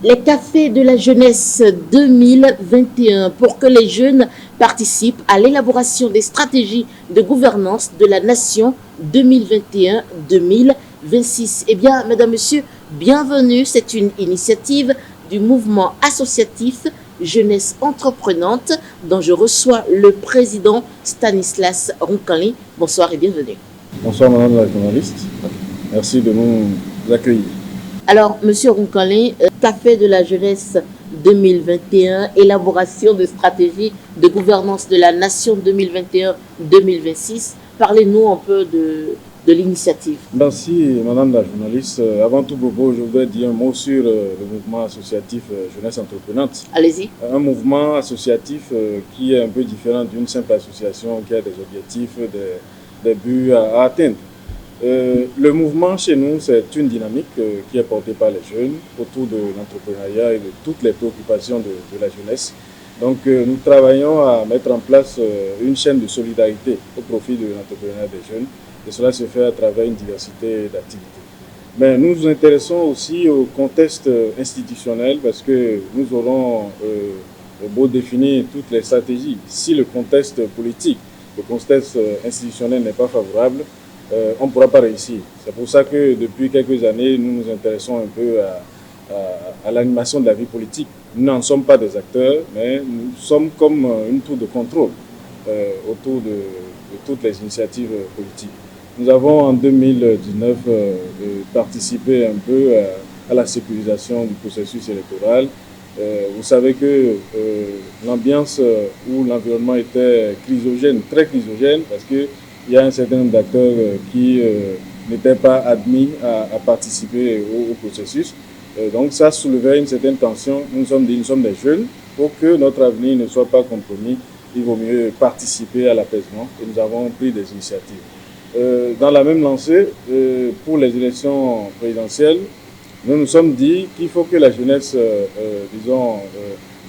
Les cafés de la jeunesse 2021 pour que les jeunes participent à l'élaboration des stratégies de gouvernance de la nation 2021-2026. Eh bien, mesdames, messieurs, bienvenue. C'est une initiative du mouvement associatif Jeunesse Entreprenante dont je reçois le président Stanislas Roncanli. Bonsoir et bienvenue. Bonsoir madame la journaliste, merci de nous accueillir. Alors, monsieur Roncanli, Café de la jeunesse 2021, élaboration de stratégie de gouvernance de la nation 2021-2026. Parlez-nous un peu de l'initiative. Merci madame la journaliste. Avant tout propos, je voudrais dire un mot sur le mouvement associatif Jeunesse Entreprenante. Allez-y. Un mouvement associatif qui est un peu différent d'une simple association qui a des objectifs, des buts à atteindre. Le mouvement chez nous, c'est une dynamique qui est portée par les jeunes autour de l'entrepreneuriat et de toutes les préoccupations de la jeunesse. Donc nous travaillons à mettre en place une chaîne de solidarité au profit de l'entrepreneuriat des jeunes et cela se fait à travers une diversité d'activités. Mais nous nous intéressons aussi au contexte institutionnel parce que nous aurons beau définir toutes les stratégies. Si le contexte politique, le contexte institutionnel n'est pas favorable, on ne pourra pas réussir. C'est pour ça que depuis quelques années, nous nous intéressons un peu à l'animation de la vie politique. Nous n'en sommes pas des acteurs, mais nous sommes comme une tour de contrôle autour de toutes les initiatives politiques. Nous avons en 2019 participé un peu à la sécurisation du processus électoral. Vous savez que l'ambiance ou l'environnement était chrysogène, très chrysogène, parce que il y a un certain nombre d'acteurs qui n'étaient pas admis à participer au processus. Donc ça soulevait une certaine tension. Nous sommes des jeunes. Pour que notre avenir ne soit pas compromis, il vaut mieux participer à l'apaisement et nous avons pris des initiatives. Dans la même lancée, pour les élections présidentielles, nous nous sommes dit qu'il faut que la jeunesse,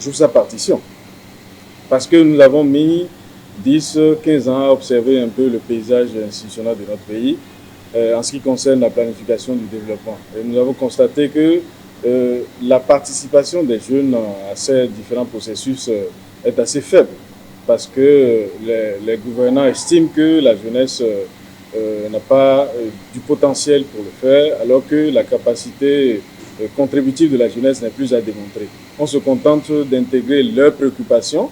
joue sa partition. Parce que nous avons mis 10, 15 ans à observer un peu le paysage institutionnel de notre pays en ce qui concerne la planification du développement. Et nous avons constaté que la participation des jeunes à ces différents processus est assez faible parce que les gouvernants estiment que la jeunesse n'a pas du potentiel pour le faire alors que la capacité contributive de la jeunesse n'est plus à démontrer. On se contente d'intégrer leurs préoccupations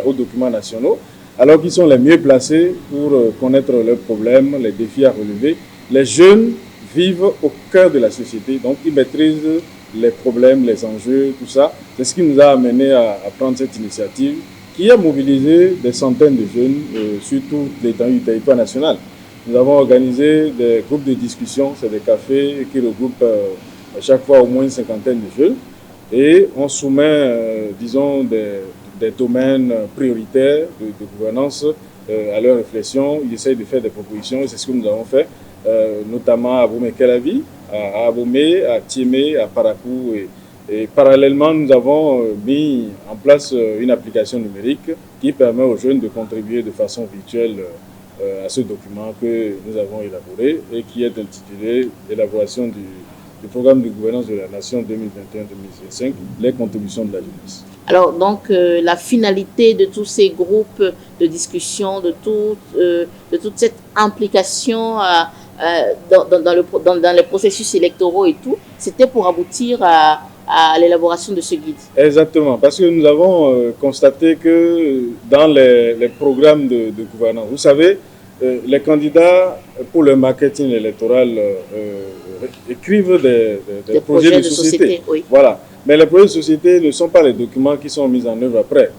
aux documents nationaux alors qu'ils sont les mieux placés pour connaître leurs problèmes, les défis à relever. Les jeunes vivent au cœur de la société, donc ils maîtrisent les problèmes, les enjeux, tout ça. C'est ce qui nous a amené à prendre cette initiative qui a mobilisé des centaines de jeunes sur toute l'étendue du territoire national. Nous avons organisé des groupes de discussion, c'est des cafés qui regroupent à chaque fois au moins une cinquantaine de jeunes et on soumet, disons, des domaines prioritaires de gouvernance à leur réflexion. Ils essayent de faire des propositions et c'est ce que nous avons fait, notamment à Abomey-Kelavi, à Abomey, à Tiémé, à Parakou. Et parallèlement, nous avons mis en place une application numérique qui permet aux jeunes de contribuer de façon virtuelle à ce document que nous avons élaboré et qui est intitulé « Élaboration du programme de gouvernance de la nation 2021-2025, les contributions de la jeunesse ». Alors, donc, la finalité de tous ces groupes de discussion, de toute cette implication dans les processus électoraux et tout, c'était pour aboutir à l'élaboration de ce guide. Exactement, parce que nous avons constaté que dans les programmes de gouvernance, vous savez, les candidats pour le marketing électoral écrivent des projets de société. Oui. Voilà. Mais les projets de société ne sont pas les documents qui sont mis en œuvre après.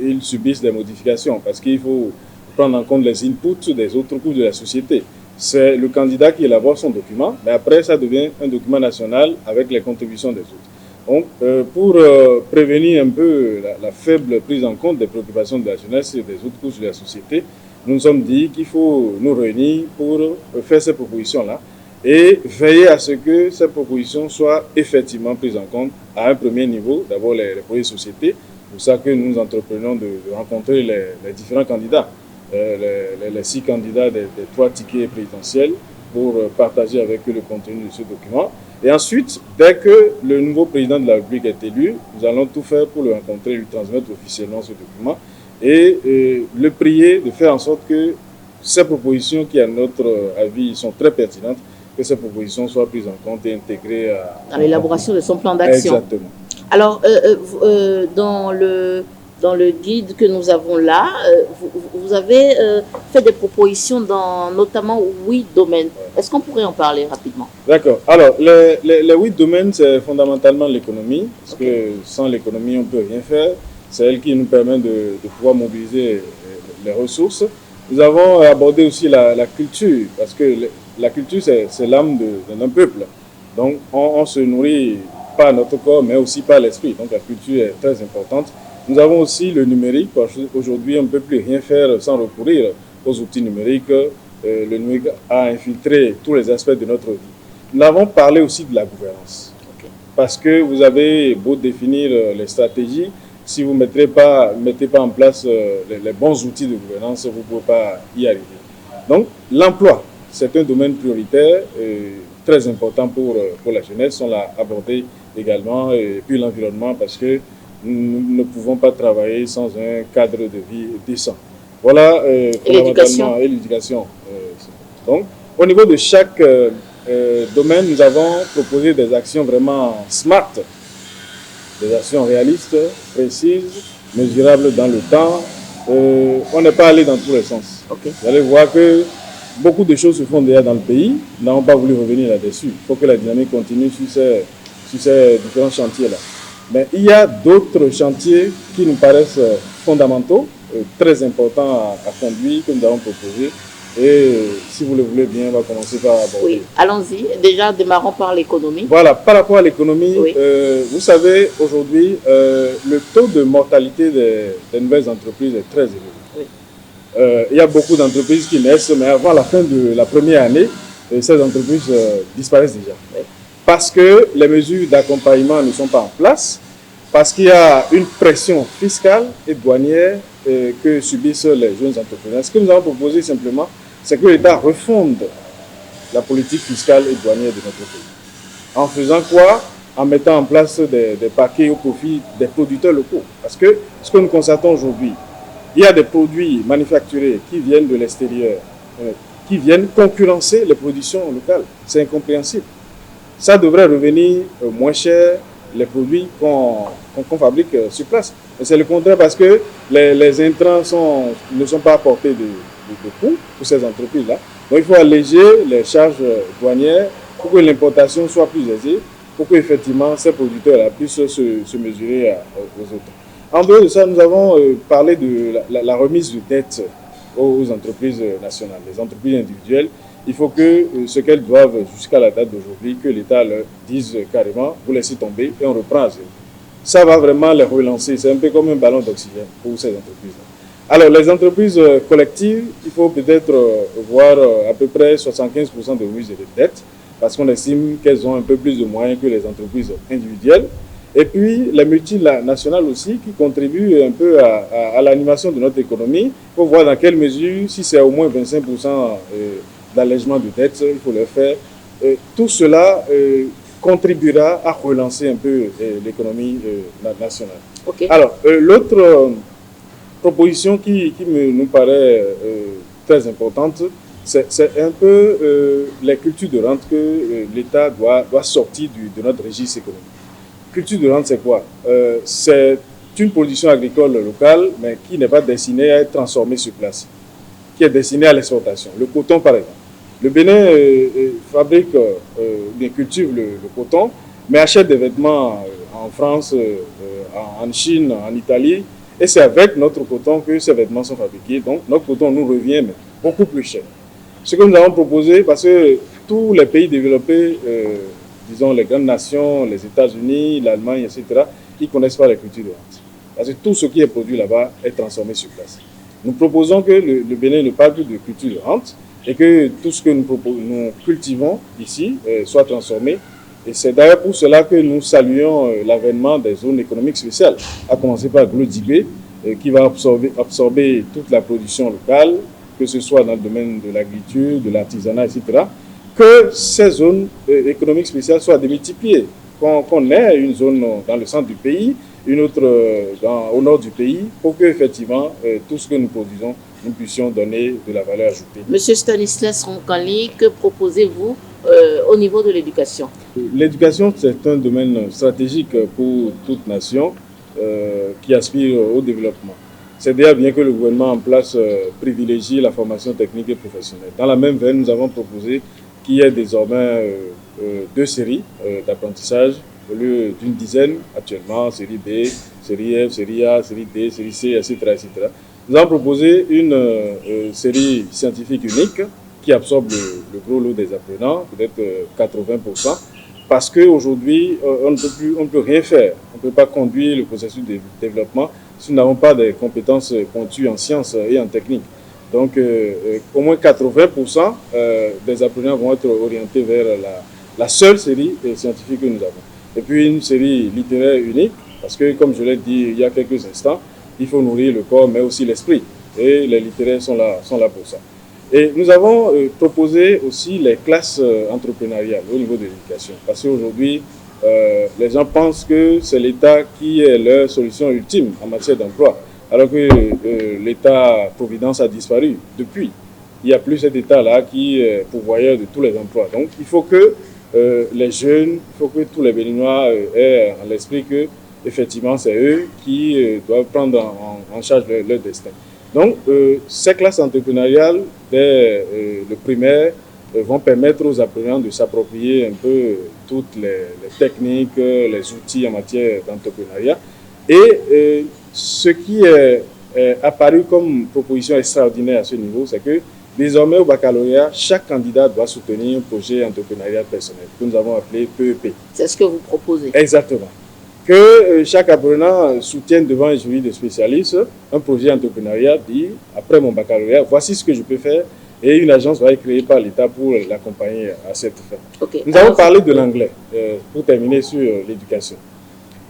Ils subissent des modifications parce qu'il faut prendre en compte les inputs des autres couches de la société. C'est le candidat qui élabore son document, mais après ça devient un document national avec les contributions des autres. Donc, pour prévenir un peu la faible prise en compte des préoccupations de la jeunesse et des autres couches de la société, nous nous sommes dit qu'il faut nous réunir pour faire ces propositions-là et veiller à ce que ces propositions soient effectivement prises en compte à un premier niveau, d'abord les projets de société. C'est pour ça que nous entreprenons de rencontrer les différents candidats, les 6 candidats des 3 tickets présidentiels pour partager avec eux le contenu de ce document. Et ensuite, dès que le nouveau président de la République est élu, nous allons tout faire pour le rencontrer, lui transmettre officiellement ce document et le prier de faire en sorte que ces propositions qui, à notre avis, sont très pertinentes, que ces propositions soient prises en compte et intégrées dans l'élaboration de son plan d'action. Exactement. Alors, dans le guide que nous avons là, vous avez fait des propositions dans notamment 8 domaines. Est-ce qu'on pourrait en parler rapidement? D'accord. Alors, les 8 domaines, c'est fondamentalement l'économie, parce que sans l'économie, on ne peut rien faire. C'est elle qui nous permet de pouvoir mobiliser les ressources. Nous avons abordé aussi la culture, parce que la culture, c'est l'âme d'un peuple. Donc, on se nourrit par notre corps, mais aussi par l'esprit. Donc, la culture est très importante. Nous avons aussi le numérique, parce qu'aujourd'hui, on ne peut plus rien faire sans recourir aux outils numériques. Le numérique a infiltré tous les aspects de notre vie. Nous avons parlé aussi de la gouvernance. Parce que vous avez beau définir les stratégies, si vous ne mettez pas en place les bons outils de gouvernance, vous ne pouvez pas y arriver. Donc, l'emploi, c'est un domaine prioritaire, très important pour la jeunesse. On l'a abordé également. Et puis l'environnement, parce que nous ne pouvons pas travailler sans un cadre de vie décent. Voilà, fondamentalement, et l'éducation. Donc, au niveau de chaque domaine, nous avons proposé des actions vraiment smart, des actions réalistes, précises, mesurables dans le temps. On n'est pas allé dans tous les sens. Vous allez voir que beaucoup de choses se font déjà dans le pays. Nous n'avons pas voulu revenir là-dessus. Il faut que la dynamique continue sur ces différents chantiers-là. Mais il y a d'autres chantiers qui nous paraissent fondamentaux, très importants à conduire, que nous avons proposés. Et si vous le voulez bien, on va commencer par aborder. Oui, allons-y. Déjà, démarrons par l'économie. Voilà, par rapport à l'économie, oui. Vous savez, aujourd'hui, le taux de mortalité des nouvelles entreprises est très élevé. Oui. Il y a beaucoup d'entreprises qui naissent, mais avant la fin de la première année, ces entreprises disparaissent déjà. Oui. Parce que les mesures d'accompagnement ne sont pas en place, parce qu'il y a une pression fiscale et douanière que subissent les jeunes entrepreneurs. Ce que nous avons proposé simplement, c'est que l'État refonde la politique fiscale et douanière de notre pays. En faisant quoi? En mettant en place des paquets au profit des producteurs locaux. Parce que ce que nous constatons aujourd'hui, il y a des produits manufacturés qui viennent de l'extérieur, qui viennent concurrencer les productions locales. C'est incompréhensible. Ça devrait revenir moins cher les produits qu'on fabrique sur place. Mais c'est le contraire parce que les intrants ne sont pas à portée de coût pour ces entreprises-là. Donc il faut alléger les charges douanières pour que l'importation soit plus aisée, pour qu'effectivement ces producteurs-là puissent se mesurer aux autres. En dehors de ça, nous avons parlé de la remise de dettes aux entreprises nationales, les entreprises individuelles. Il faut que ce qu'elles doivent jusqu'à la date d'aujourd'hui, que l'État leur dise carrément, vous laissez tomber et on reprend à zéro. Ça va vraiment les relancer. C'est un peu comme un ballon d'oxygène pour ces entreprises-là. Alors, les entreprises collectives, il faut peut-être voir à peu près 75% de remise de dettes, parce qu'on estime qu'elles ont un peu plus de moyens que les entreprises individuelles. Et puis, les multinationales aussi, qui contribuent un peu à l'animation de notre économie. Il faut voir dans quelle mesure, si c'est au moins 25% d'allègement de dettes, il faut le faire. Tout cela contribuera à relancer un peu l'économie nationale. Okay. Alors, l'autre proposition qui nous paraît très importante, c'est un peu les cultures de rente que l'État doit sortir de notre registre économique. Culture de rente, c'est quoi? C'est une production agricole locale, mais qui n'est pas destinée à être transformée sur place, qui est destinée à l'exportation. Le coton, par exemple. Le Bénin fabrique, cultive le coton, mais achète des vêtements en France, en Chine, en Italie, et c'est avec notre coton que ces vêtements sont fabriqués. Donc, notre coton nous revient mais beaucoup plus cher. Ce que nous avons proposé, parce que tous les pays développés, disons les grandes nations, les États-Unis, l'Allemagne, etc., ils ne connaissent pas la culture de rente. Parce que tout ce qui est produit là-bas est transformé sur place. Nous proposons que le Bénin ne parle plus de culture de rente et que tout ce que nous cultivons ici soit transformé. Et c'est d'ailleurs pour cela que nous saluons l'avènement des zones économiques spéciales, à commencer par Glodibé, qui va absorber toute la production locale, que ce soit dans le domaine de l'agriculture, de l'artisanat, etc., que ces zones économiques spéciales soient démultipliées. Qu'on ait une zone dans le centre du pays, une autre au nord du pays, pour que effectivement tout ce que nous produisons, nous puissions donner de la valeur ajoutée. Monsieur Stanislas Roncalli, que proposez-vous au niveau de l'éducation? L'éducation, c'est un domaine stratégique pour toute nation qui aspire au développement. C'est d'ailleurs bien que le gouvernement en place privilégie la formation technique et professionnelle. Dans la même veine, nous avons proposé qu'il y ait désormais 2 séries d'apprentissage au lieu d'une dizaine actuellement, série B, série F, série A, série D, série C, etc. etc. Nous avons proposé une série scientifique unique qui absorbe le gros lot des apprenants, peut-être 80%, parce qu'aujourd'hui, on ne peut rien faire. On ne peut pas conduire le processus de développement si nous n'avons pas des compétences pointues en sciences et en technique. Donc, au moins 80% des apprenants vont être orientés vers la seule série scientifique que nous avons. Et puis, une série littéraire unique, parce que, comme je l'ai dit il y a quelques instants, il faut nourrir le corps, mais aussi l'esprit. Et les littéraires sont là pour ça. Et nous avons proposé aussi les classes entrepreneuriales au niveau de l'éducation. Parce qu'aujourd'hui, les gens pensent que c'est l'État qui est leur solution ultime en matière d'emploi. Alors que l'État-providence a disparu depuis. Il n'y a plus cet État-là qui est pourvoyeur de tous les emplois. Donc, il faut que les jeunes, il faut que tous les Béninois aient en l'esprit que, effectivement, c'est eux qui doivent prendre en charge leur destin. Donc, ces classes entrepreneuriales dès le primaire vont permettre aux apprenants de s'approprier un peu toutes les techniques, les outils en matière d'entrepreneuriat. Et ce qui est apparu comme proposition extraordinaire à ce niveau, c'est que désormais au baccalauréat, chaque candidat doit soutenir un projet entrepreneurial personnel que nous avons appelé PEP. C'est ce que vous proposez? Exactement. Que chaque apprenant soutienne devant un jury de spécialistes un projet entrepreneurial, dit après mon baccalauréat, voici ce que je peux faire, et une agence va être créée par l'État pour l'accompagner à cette fin. Okay. Nous avons parlé de l'anglais pour terminer sur l'éducation.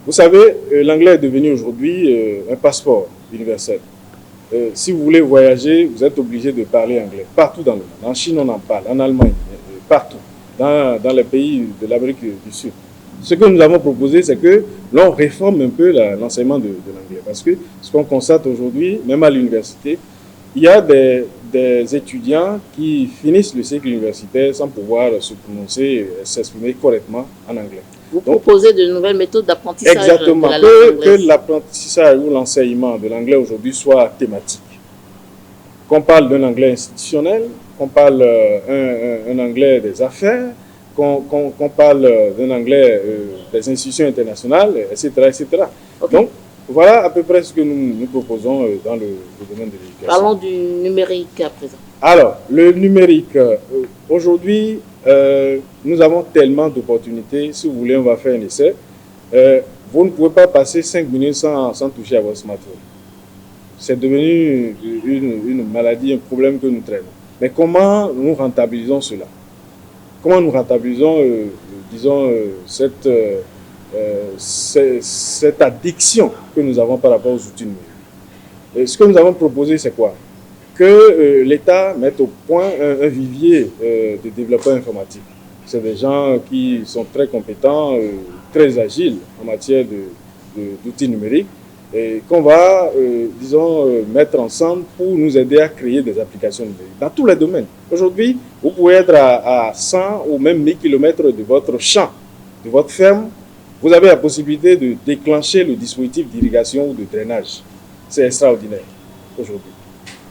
Vous savez, l'anglais est devenu aujourd'hui un passeport universel. Si vous voulez voyager, vous êtes obligé de parler anglais partout dans le monde. En Chine, on en parle, en Allemagne, partout, dans les pays de l'Amérique du Sud. Ce que nous avons proposé, c'est que l'on réforme un peu l'enseignement de l'anglais. Parce que ce qu'on constate aujourd'hui, même à l'université, il y a des étudiants qui finissent le cycle universitaire sans pouvoir se prononcer, s'exprimer correctement en anglais. Vous proposez de nouvelles méthodes d'apprentissage. Exactement, de la langue anglaise. Que l'apprentissage ou l'enseignement de l'anglais aujourd'hui soit thématique. Qu'on parle d'un anglais institutionnel, qu'on parle un anglais des affaires, qu'on parle d'un anglais des institutions internationales, etc. etc. Okay. Donc, voilà à peu près ce que nous proposons dans le domaine de l'éducation. Parlons du numérique à présent. Alors, le numérique, aujourd'hui, nous avons tellement d'opportunités. Si vous voulez, on va faire un essai. Vous ne pouvez pas passer 5 minutes sans toucher à votre smartphone. C'est devenu une maladie, un problème que nous traînons. Mais comment nous rentabilisons cela? Comment nous rentabilisons, disons, cette addiction que nous avons par rapport aux outils numériques? Et ce que nous avons proposé, c'est quoi? Que l'État mette au point un vivier de développeurs informatiques. C'est des gens qui sont très compétents, très agiles en matière d'outils numériques et qu'on va, disons, mettre ensemble pour nous aider à créer des applications numériques dans tous les domaines. Aujourd'hui, vous pouvez être à 100 ou même 1000 km de votre champ, de votre ferme. Vous avez la possibilité de déclencher le dispositif d'irrigation ou de drainage. C'est extraordinaire aujourd'hui.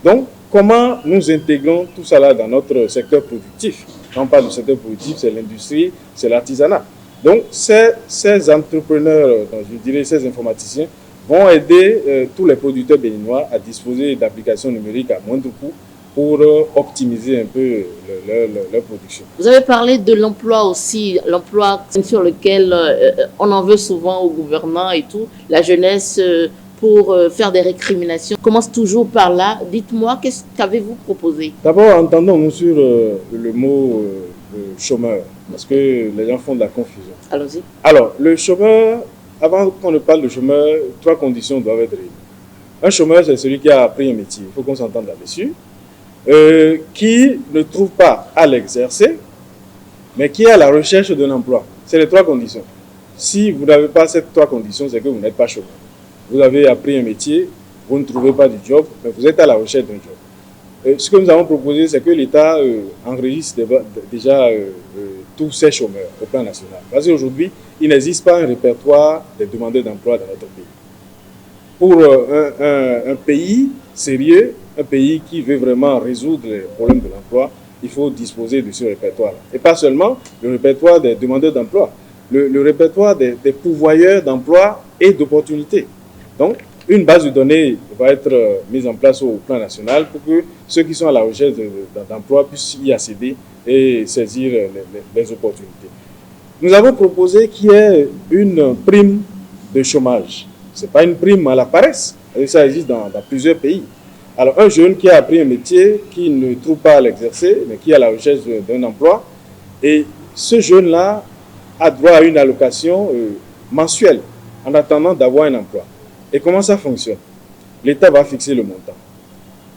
Donc, comment nous intégrons tout ça dans notre secteur productif? Quand on parle du secteur productif, c'est l'industrie, c'est l'artisanat. Donc, ces entrepreneurs, je dirais ces informaticiens, vont aider tous les producteurs béninois à disposer d'applications numériques à moindre coût pour optimiser un peu leur production. Vous avez parlé de l'emploi aussi, l'emploi sur lequel on en veut souvent au gouvernement et tout, la jeunesse pour faire des récriminations. On commence toujours par là. Dites-moi, qu'avez-vous proposé? D'abord, entendons-nous sur le mot chômeur, parce que les gens font de la confusion. Allons-y. Alors, le chômeur, avant qu'on ne parle de chômeur, 3 conditions doivent être réunies. Un chômeur, c'est celui qui a appris un métier, il faut qu'on s'entende là-dessus, qui ne trouve pas à l'exercer mais qui est à la recherche d'un emploi. C'est les 3 conditions. Si vous n'avez pas ces 3 conditions, c'est que vous n'êtes pas chômeur. Vous avez appris un métier, vous ne trouvez pas de job, mais vous êtes à la recherche d'un job. Ce que nous avons proposé, c'est que l'État enregistre déjà tous ces chômeurs au plan national. Parce qu'aujourd'hui, il n'existe pas un répertoire des demandeurs d'emploi dans notre pays. Pour un pays sérieux, un pays qui veut vraiment résoudre les problèmes de l'emploi, il faut disposer de ce répertoire. Et pas seulement le répertoire des demandeurs d'emploi, le répertoire des pourvoyeurs d'emploi et d'opportunités. Donc, une base de données va être mise en place au plan national pour que ceux qui sont à la recherche d'emploi puissent y accéder et saisir les opportunités. Nous avons proposé qu'il y ait une prime de chômage. Ce n'est pas une prime à la paresse, ça existe dans plusieurs pays. Alors, un jeune qui a appris un métier, qui ne trouve pas à l'exercer, mais qui est à la recherche d'un emploi, et ce jeune-là a droit à une allocation mensuelle en attendant d'avoir un emploi. Et comment ça fonctionne? L'État va fixer le montant.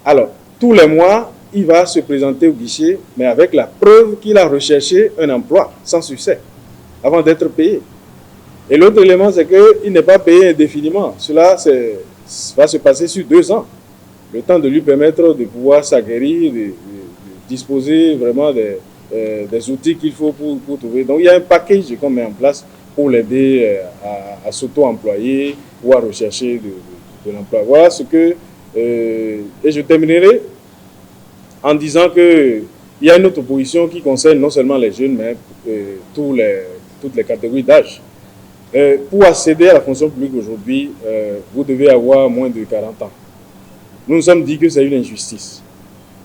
Alors, tous les mois, il va se présenter au guichet, mais avec la preuve qu'il a recherché un emploi sans succès, avant d'être payé. Et l'autre élément, c'est qu'il n'est pas payé indéfiniment. Cela va se passer sur 2 ans. Le temps de lui permettre de pouvoir s'aguerrir, de disposer vraiment des outils qu'il faut pour trouver. Donc, il y a un package qu'on met en place pour l'aider à s'auto-employer ou à rechercher de l'emploi. Voilà ce que... et je terminerai en disant qu'il y a une autre position qui concerne non seulement les jeunes, mais toutes les catégories d'âge. Pour accéder à la fonction publique aujourd'hui, vous devez avoir moins de 40 ans. Nous nous sommes dit que c'est une injustice.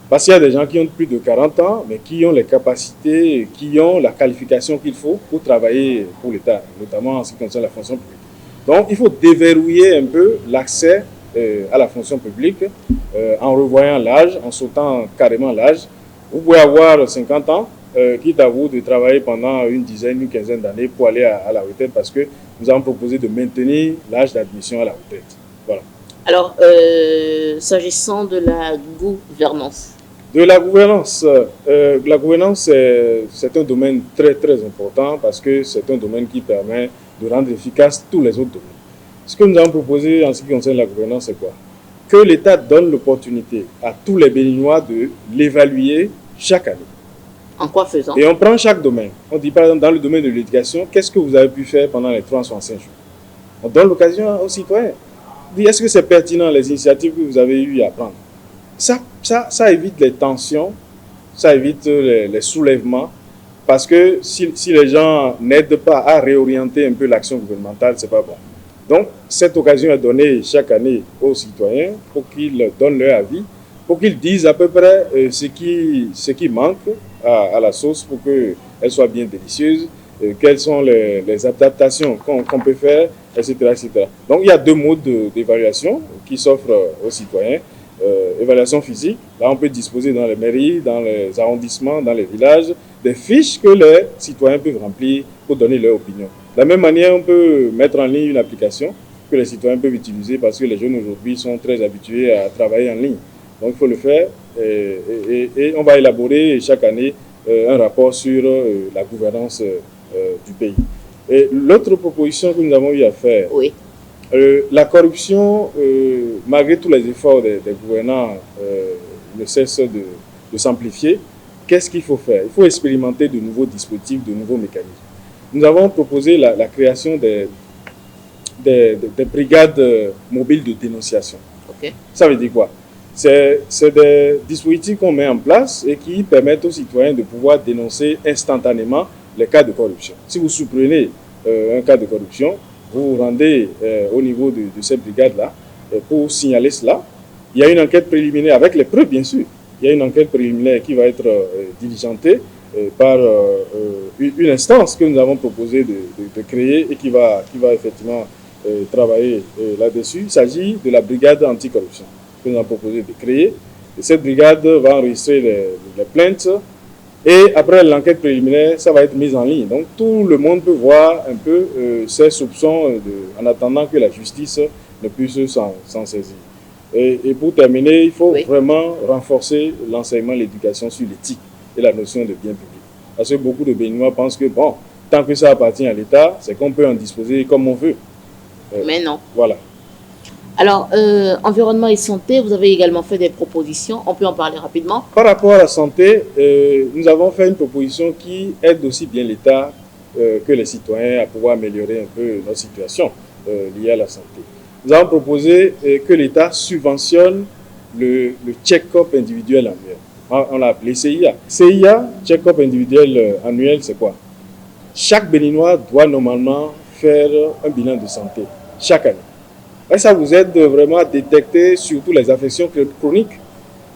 Parce qu'il y a des gens qui ont plus de 40 ans, mais qui ont les capacités, qui ont la qualification qu'il faut pour travailler pour l'État, notamment en ce qui concerne la fonction publique. Donc, il faut déverrouiller un peu l'accès à la fonction publique en revoyant l'âge, en sautant carrément l'âge. Vous pouvez avoir 50 ans, quitte à vous de travailler pendant une dizaine, une quinzaine d'années pour aller à la retraite, parce que nous avons proposé de maintenir l'âge d'admission à la retraite. Voilà. Alors, s'agissant de la gouvernance. De la gouvernance, c'est un domaine très très important parce que c'est un domaine qui permet de rendre efficace tous les autres domaines. Ce que nous avons proposé en ce qui concerne la gouvernance, c'est quoi? Que l'État donne l'opportunité à tous les Béninois de l'évaluer chaque année. En quoi faisant? Et on prend chaque domaine. On dit par exemple dans le domaine de l'éducation, qu'est-ce que vous avez pu faire pendant les 365 jours? On donne l'occasion aux citoyens. On dit est-ce que c'est pertinent les initiatives que vous avez eues à prendre? Ça évite les tensions, ça évite les soulèvements, parce que si les gens n'aident pas à réorienter un peu l'action gouvernementale, c'est pas bon. Donc, cette occasion est donnée chaque année aux citoyens pour qu'ils donnent leur avis, pour qu'ils disent à peu près ce qui manque à la sauce pour qu'elle soit bien délicieuse, quelles sont les adaptations qu'on peut faire, etc., etc. Donc, il y a 2 modes d'évaluation qui s'offrent aux citoyens. Évaluation physique, là on peut disposer dans les mairies, dans les arrondissements, dans les villages, des fiches que les citoyens peuvent remplir pour donner leur opinion. De la même manière, on peut mettre en ligne une application que les citoyens peuvent utiliser parce que les jeunes aujourd'hui sont très habitués à travailler en ligne. Donc il faut le faire et on va élaborer chaque année un rapport sur la gouvernance du pays. Et l'autre proposition que nous avons eu à faire, oui. La corruption, malgré tous les efforts des gouvernants, ne cesse de s'amplifier. Qu'est-ce qu'il faut faire? Il faut expérimenter de nouveaux dispositifs, de nouveaux mécanismes. Nous avons proposé la création des brigades mobiles de dénonciation. Okay. Ça veut dire quoi? C'est des dispositifs qu'on met en place et qui permettent aux citoyens de pouvoir dénoncer instantanément les cas de corruption. Si vous surprenez un cas de corruption, vous vous rendez au niveau de cette brigade-là pour signaler cela. Il y a une enquête préliminaire, avec les preuves bien sûr. Il y a une enquête préliminaire qui va être diligentée par une instance que nous avons proposé de créer et qui va effectivement travailler là-dessus. Il s'agit de la brigade anticorruption que nous avons proposé de créer. Et cette brigade va enregistrer les plaintes. Et après l'enquête préliminaire, ça va être mis en ligne. Donc tout le monde peut voir un peu ces soupçons en attendant que la justice ne puisse s'en saisir. Et pour terminer, il faut vraiment renforcer l'enseignement, l'éducation sur l'éthique et la notion de bien public. Parce que beaucoup de Béninois pensent que, bon, tant que ça appartient à l'État, c'est qu'on peut en disposer comme on veut. Mais non. Voilà. Alors, environnement et santé, vous avez également fait des propositions. On peut en parler rapidement. Par rapport à la santé, nous avons fait une proposition qui aide aussi bien l'État que les citoyens à pouvoir améliorer un peu notre situation liée à la santé. Nous avons proposé que l'État subventionne le check-up individuel annuel. On l'a appelé CIA. CIA, check-up individuel annuel, c'est quoi? Chaque Béninois doit normalement faire un bilan de santé chaque année. Et ça vous aide vraiment à détecter surtout les affections chroniques.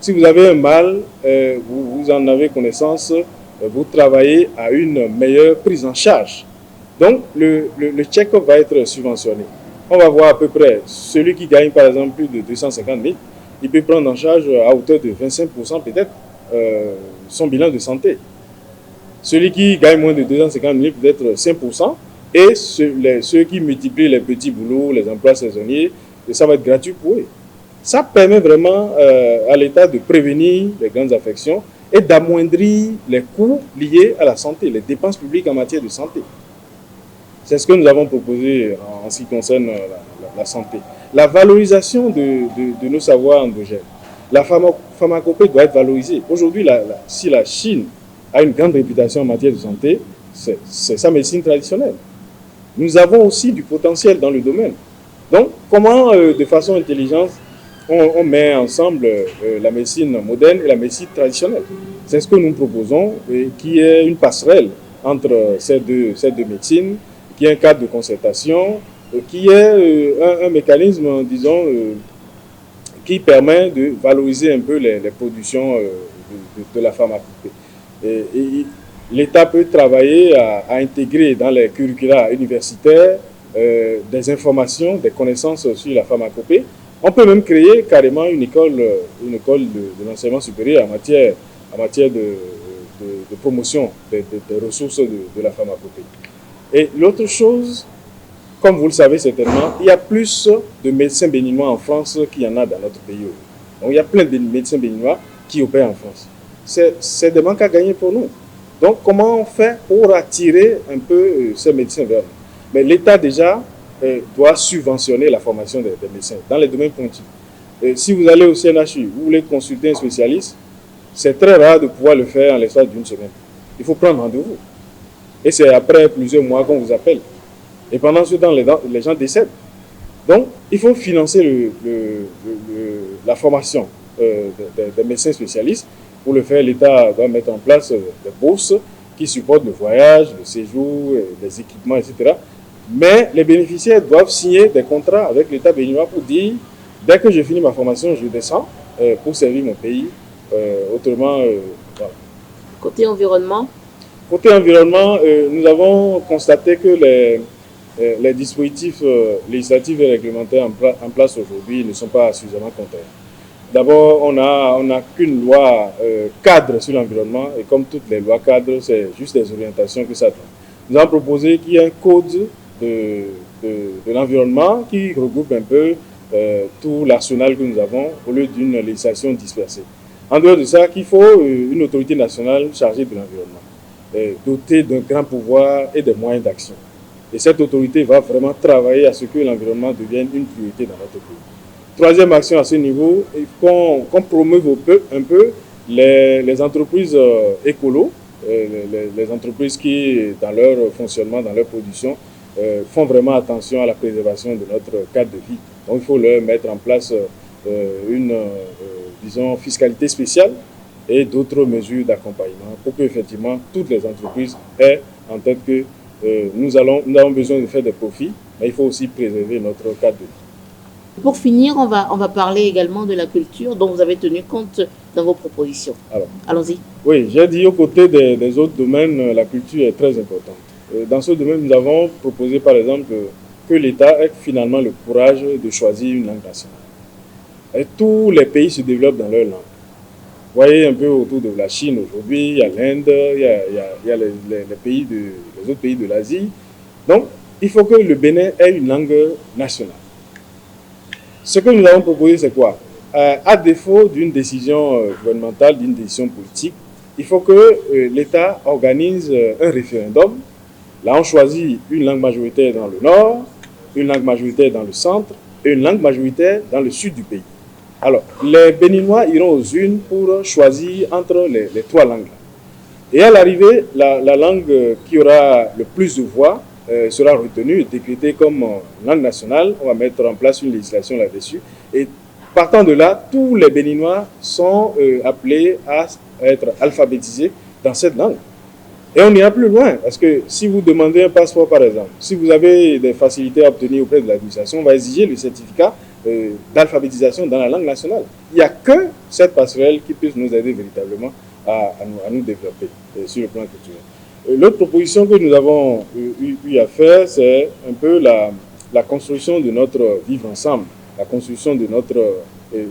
Si vous avez un mal, vous en avez connaissance, vous travaillez à une meilleure prise en charge. Donc, le check-up va être subventionné. On va voir à peu près, celui qui gagne par exemple plus de 250 000, il peut prendre en charge à hauteur de 25% peut-être son bilan de santé. Celui qui gagne moins de 250 000, peut-être 5%. Et ceux qui multiplient les petits boulots, les emplois saisonniers, ça va être gratuit pour eux. Ça permet vraiment à l'État de prévenir les grandes affections et d'amoindrir les coûts liés à la santé, les dépenses publiques en matière de santé. C'est ce que nous avons proposé en ce qui concerne la santé. La valorisation de nos savoirs endogènes. La pharmacopée doit être valorisée. Aujourd'hui, si la Chine a une grande réputation en matière de santé, c'est sa médecine traditionnelle. Nous avons aussi du potentiel dans le domaine. Donc, comment, de façon intelligente, on met ensemble la médecine moderne et la médecine traditionnelle? C'est ce que nous proposons, qui est une passerelle entre ces deux médecines, qui est un cadre de concertation, qui est un mécanisme, disons, qui permet de valoriser un peu les productions de la pharmacopée. L'État peut travailler à intégrer dans les curricula universitaires des informations, des connaissances sur la pharmacopée. On peut même créer carrément une école de l'enseignement supérieur en matière de promotion des ressources de la pharmacopée. Et l'autre chose, comme vous le savez certainement, il y a plus de médecins béninois en France qu'il y en a dans notre pays. Donc il y a plein de médecins béninois qui opèrent en France. C'est des manques à gagner pour nous. Donc, comment on fait pour attirer un peu ces médecins vers nous? Mais l'État, déjà, doit subventionner la formation des médecins dans les domaines pointus. Si vous allez au CNHU, vous voulez consulter un spécialiste, c'est très rare de pouvoir le faire en l'espace d'une semaine. Il faut prendre rendez-vous. Et c'est après plusieurs mois qu'on vous appelle. Et pendant ce temps, les gens décèdent. Donc, il faut financer la formation des médecins spécialistes. Pour le faire, l'État doit mettre en place des bourses qui supportent le voyage, le séjour, les équipements, etc. Mais les bénéficiaires doivent signer des contrats avec l'État béninois pour dire, dès que je finis ma formation, je descends pour servir mon pays. Autrement, voilà. Côté environnement? Côté environnement, nous avons constaté que les dispositifs législatifs et réglementaires en place aujourd'hui ne sont pas suffisamment contraignants. D'abord, on n'a qu'une loi cadre sur l'environnement et comme toutes les lois cadres, c'est juste des orientations que ça donne. Nous avons proposé qu'il y ait un code de l'environnement qui regroupe un peu tout l'arsenal que nous avons au lieu d'une législation dispersée. En dehors de ça, qu'il faut une autorité nationale chargée de l'environnement, dotée d'un grand pouvoir et des moyens d'action. Et cette autorité va vraiment travailler à ce que l'environnement devienne une priorité dans notre pays. Troisième action à ce niveau, qu'on promeuve un peu les entreprises écolo, les entreprises qui, dans leur fonctionnement, dans leur production, font vraiment attention à la préservation de notre cadre de vie. Donc il faut leur mettre en place une, disons, fiscalité spéciale et d'autres mesures d'accompagnement pour qu'effectivement toutes les entreprises aient en tête que nous avons besoin de faire des profits, mais il faut aussi préserver notre cadre de vie. Pour finir, on va parler également de la culture dont vous avez tenu compte dans vos propositions. Allons-y. Oui, j'ai dit aux côtés des autres domaines, la culture est très importante. Dans ce domaine, nous avons proposé par exemple que l'État ait finalement le courage de choisir une langue nationale. Et tous les pays se développent dans leur langue. Vous voyez un peu autour de la Chine aujourd'hui, il y a l'Inde, il y a les autres pays de l'Asie. Donc, il faut que le Bénin ait une langue nationale. Ce que nous avons proposé, c'est quoi? À défaut d'une décision gouvernementale, d'une décision politique, il faut que l'État organise un référendum. Là, on choisit une langue majoritaire dans le nord, une langue majoritaire dans le centre et une langue majoritaire dans le sud du pays. Alors, les Béninois iront aux urnes pour choisir entre les trois langues. Et à l'arrivée, la langue qui aura le plus de voix sera retenue et décrétée comme langue nationale. On va mettre en place une législation là-dessus. Et partant de là, tous les Béninois sont appelés à être alphabétisés dans cette langue. Et on ira plus loin, parce que si vous demandez un passeport, par exemple, si vous avez des facilités à obtenir auprès de l'administration, on va exiger le certificat d'alphabétisation dans la langue nationale. Il n'y a que cette passerelle qui puisse nous aider véritablement à nous développer sur le plan culturel. L'autre proposition que nous avons eu à faire, c'est un peu la construction de notre vivre ensemble, la construction de notre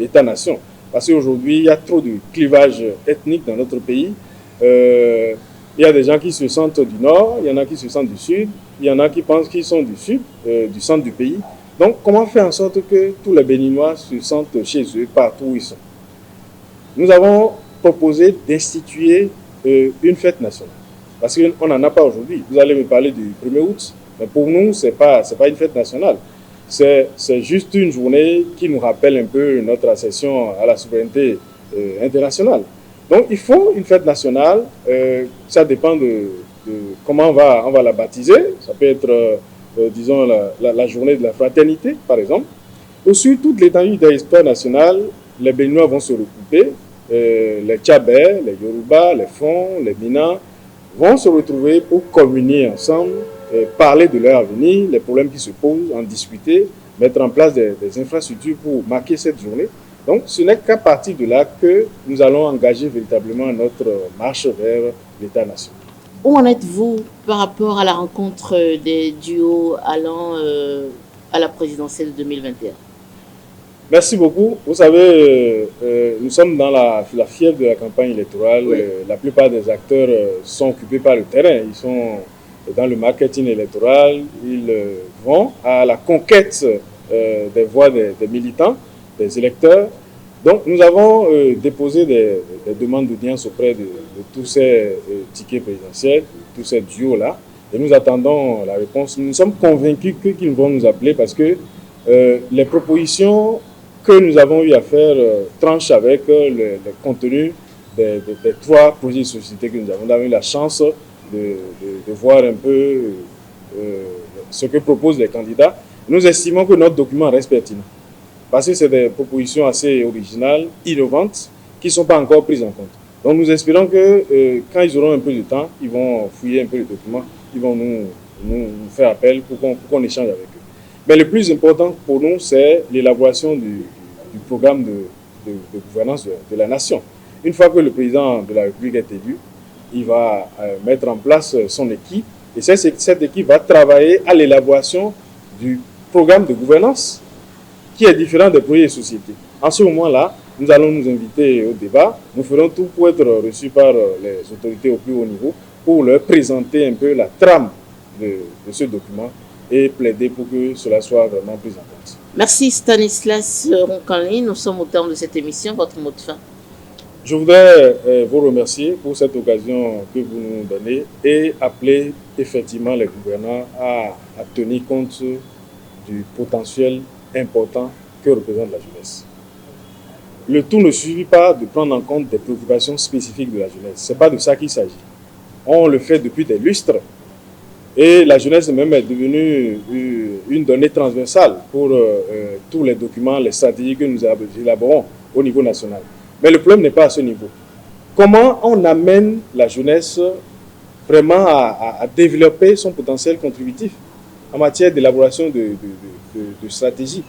État-nation. Parce qu'aujourd'hui, il y a trop de clivage ethnique dans notre pays. Il y a des gens qui se sentent du nord, il y en a qui se sentent du sud, il y en a qui pensent qu'ils sont du sud, du centre du pays. Donc, comment faire en sorte que tous les Béninois se sentent chez eux, partout où ils sont? Nous avons proposé d'instituer une fête nationale. Parce qu'on n'en a pas aujourd'hui. Vous allez me parler du 1er août, mais pour nous, ce n'est pas une fête nationale. C'est juste une journée qui nous rappelle un peu notre accession à la souveraineté internationale. Donc, il faut une fête nationale. Ça dépend de comment on va la baptiser. Ça peut être, disons, la journée de la fraternité, par exemple. Ou sur toute l'étendue de l'histoire nationale, les Béninois vont se regrouper. Les Tchabais, les Yoruba, les Fon, les Mina vont se retrouver pour communier ensemble, parler de leur avenir, les problèmes qui se posent, en discuter, mettre en place des infrastructures pour marquer cette journée. Donc, ce n'est qu'à partir de là que nous allons engager véritablement notre marche vers l'État-nation. Où en êtes-vous par rapport à la rencontre des duos allant à la présidentielle de 2021? Merci beaucoup. Vous savez, nous sommes dans la fièvre de la campagne électorale. Oui. La plupart des acteurs sont occupés par le terrain. Ils sont dans le marketing électoral. Ils vont à la conquête des voix des militants, des électeurs. Donc, nous avons déposé des demandes d'audience auprès de tous ces tickets présidentiels, tous ces duos-là. Et nous attendons la réponse. Nous sommes convaincus qu'ils vont nous appeler parce que les propositions que nous avons eu à faire tranchent avec les contenus des trois projets de société que nous avons. Nous avons eu la chance de voir un peu ce que proposent les candidats. Nous estimons que notre document reste pertinent. Parce que c'est des propositions assez originales, innovantes, qui ne sont pas encore prises en compte. Donc nous espérons que quand ils auront un peu de temps, ils vont fouiller un peu le document, ils vont nous faire appel pour qu'on échange avec eux. Mais le plus important pour nous, c'est l'élaboration du programme de gouvernance de la nation. Une fois que le président de la République est élu, il va mettre en place son équipe. Et cette équipe va travailler à l'élaboration du programme de gouvernance qui est différent des projets de société. En ce moment-là, nous allons nous inviter au débat. Nous ferons tout pour être reçus par les autorités au plus haut niveau pour leur présenter un peu la trame de ce document et plaider pour que cela soit vraiment pris en compte. Merci Stanislas Roncanli. Nous sommes au terme de cette émission. Votre mot de fin? Je voudrais vous remercier pour cette occasion que vous nous donnez et appeler effectivement les gouvernants à tenir compte du potentiel important que représente la jeunesse. Le tout ne suffit pas de prendre en compte des préoccupations spécifiques de la jeunesse. Ce n'est pas de ça qu'il s'agit. On le fait depuis des lustres. Et la jeunesse même est devenue une donnée transversale pour tous les documents, les stratégies que nous élaborons au niveau national. Mais le problème n'est pas à ce niveau. Comment on amène la jeunesse vraiment à développer son potentiel contributif en matière d'élaboration de stratégies?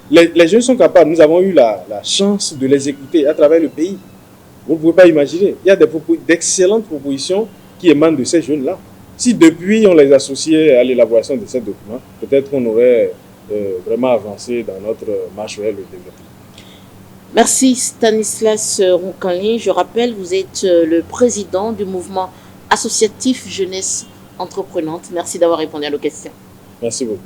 Les jeunes sont capables. Nous avons eu la chance de les écouter à travers le pays. Vous ne pouvez pas imaginer. Il y a d'excellentes propositions qui émanent de ces jeunes-là. Si depuis on les associait à l'élaboration de ces documents, peut-être qu'on aurait vraiment avancé dans notre marche vers le développement. Merci Stanislas Roncanli. Je rappelle, vous êtes le président du mouvement associatif Jeunesse Entreprenante. Merci d'avoir répondu à nos questions. Merci beaucoup.